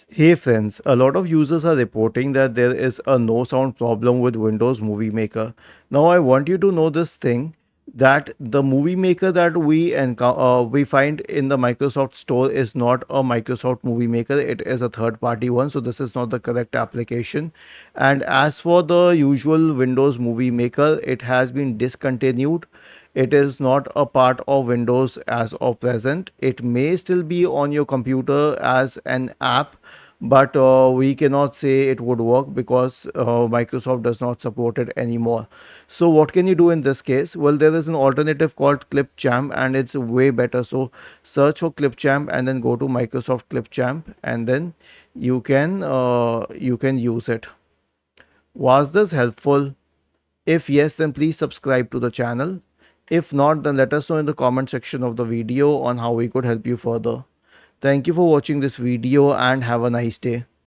Hey friends, a lot of users are reporting that there is a no sound problem with Windows Movie Maker. Now I want you to know this thing that the Movie Maker that we find in the Microsoft Store is not a Microsoft Movie Maker. It is a third party one, so this is not the correct application. And as for the usual Windows Movie Maker, it has been discontinued. It is not a part of Windows as of present. It may still be on your computer as an app, but we cannot say it would work because Microsoft does not support it anymore. So what can you do in this case? Well, there is an alternative called Clipchamp and it's way better. So search for Clipchamp and then go to Microsoft Clipchamp and then you can use it. Was this helpful? If yes, then please subscribe to the channel. If not, then let us know in the comment section of the video on how we could help you further. Thank you for watching this video and have a nice day.